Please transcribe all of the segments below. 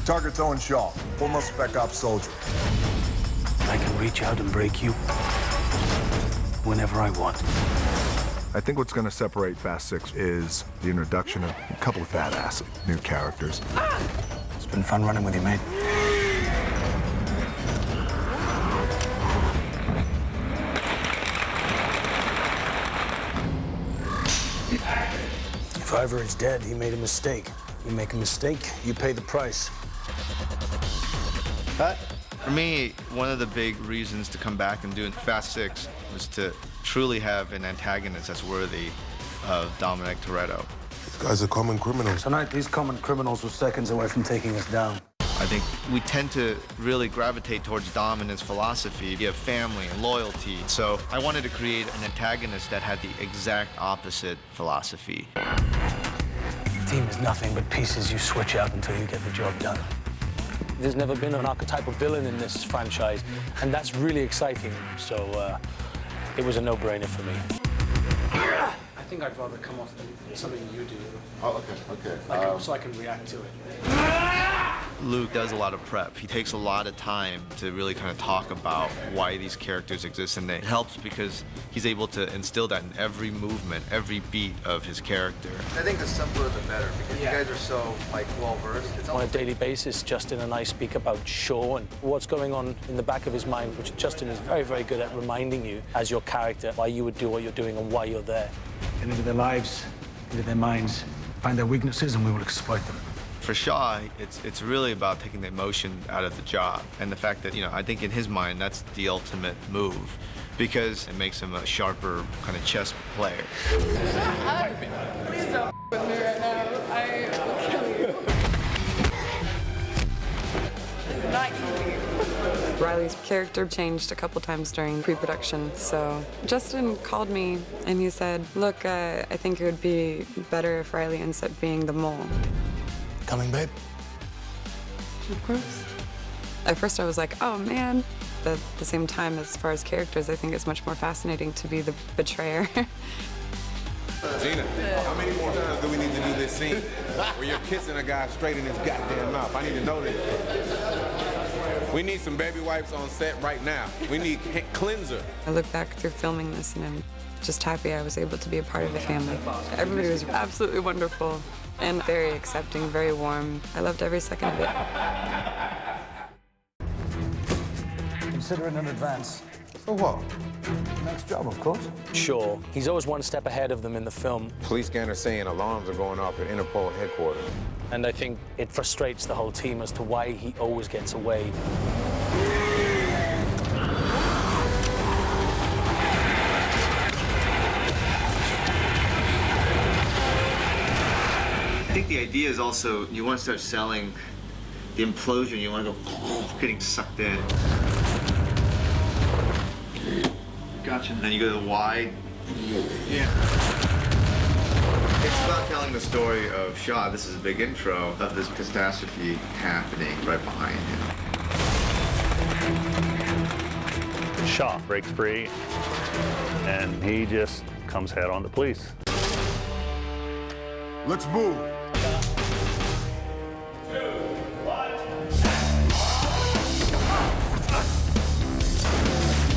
target's Owen Shaw, former Spec Ops soldier. I can reach out and break you whenever I want. I think what's going to separate Fast 6 is the introduction of a couple of badass new characters. It's been fun running with you, mate. If Ivor is dead, he made a mistake. You make a mistake, you pay the price. For me, one of the big reasons to come back and do Fast 6 was to truly have an antagonist that's worthy of Dominic Toretto. These guys are common criminals. Tonight, these common criminals were seconds away from taking us down. I think we tend to really gravitate towards Dom and his philosophy. You have family and loyalty. So I wanted to create an antagonist that had the exact opposite philosophy. Team is nothing but pieces you switch out until you get the job done. There's never been an archetypal villain in this franchise, and that's really exciting. So it was a no-brainer for me. I think I'd rather come off than something you do. Oh, okay. So I can react to it. Luke does a lot of prep. He takes a lot of time to really kind of talk about why these characters exist, and it helps because he's able to instill that in every movement, every beat of his character. I think the simpler the better, because you guys are so, like, well-versed. On a daily basis, Justin and I speak about Shaw and what's going on in the back of his mind, which Justin is very, very good at reminding you as your character why you would do what you're doing and why you're there. Get into their lives, into their minds, find their weaknesses, and we will exploit them. For Shaw, it's really about taking the emotion out of the job, and the fact that, I think in his mind, that's the ultimate move, because it makes him a sharper kind of chess player. Please don't with me right now. I will kill you. It's not easy. Riley's character changed a couple times during pre-production, so Justin called me and he said, look, I think it would be better if Riley ends up being the mole. Coming, babe? Of course. At first I was like, oh man. But at the same time, as far as characters, I think it's much more fascinating to be the betrayer. Gina, how many more times do we need to do this scene where you're kissing a guy straight in his goddamn mouth? I need to know this. We need some baby wipes on set right now. We need cleanser. I look back through filming this and I'm just happy I was able to be a part of the family. Everybody was absolutely wonderful and very accepting, very warm. I loved every second of it. Consider it in advance. For what? Next job, of course. Sure. He's always one step ahead of them in the film. Police scanners saying alarms are going off at Interpol headquarters. And I think it frustrates the whole team as to why he always gets away. I think the idea is also you want to start selling the implosion. You want to go getting sucked in. Gotcha. And then you go to the wide. Yeah. It's about telling the story of Shaw. This is a big intro of this catastrophe happening right behind him. Shaw breaks free, and he just comes head on the police. Let's move.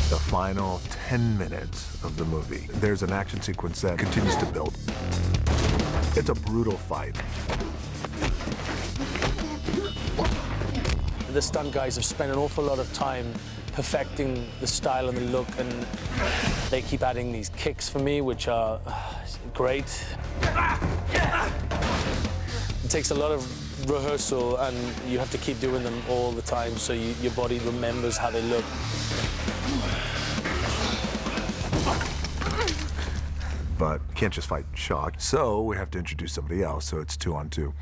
The final 10 minutes of the movie, there's an action sequence that continues to build. It's a brutal fight. The stunt guys have spent an awful lot of time perfecting the style and the look, and they keep adding these kicks for me, which are great. It takes a lot of rehearsal, and you have to keep doing them all the time so your body remembers how they look. But you can't just fight Shaw, so we have to introduce somebody else, so it's 2-on-2.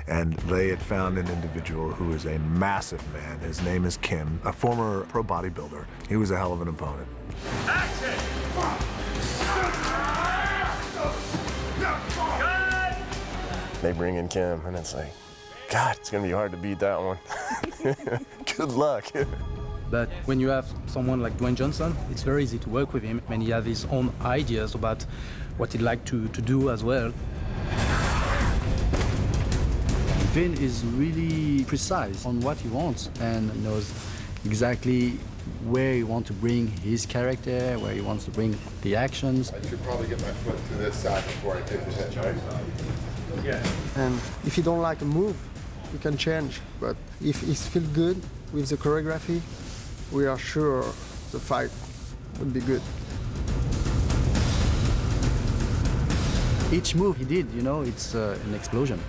And they had found an individual who is a massive man. His name is Kim, a former pro bodybuilder. He was a hell of an opponent. Action! They bring in Kim, and it's like, God, it's gonna be hard to beat that one. Good luck. But when you have someone like Dwayne Johnson, it's very easy to work with him, and he has his own ideas about what he'd like to do as well. Vin is really precise on what he wants and knows exactly where he wants to bring his character, where he wants to bring the actions. I should probably get my foot to this side before I take this hit, right? Yeah. And if you don't like a move, you can change. But if it feels good with the choreography, we are sure the fight would be good. Each move he did, you know, it's an explosion.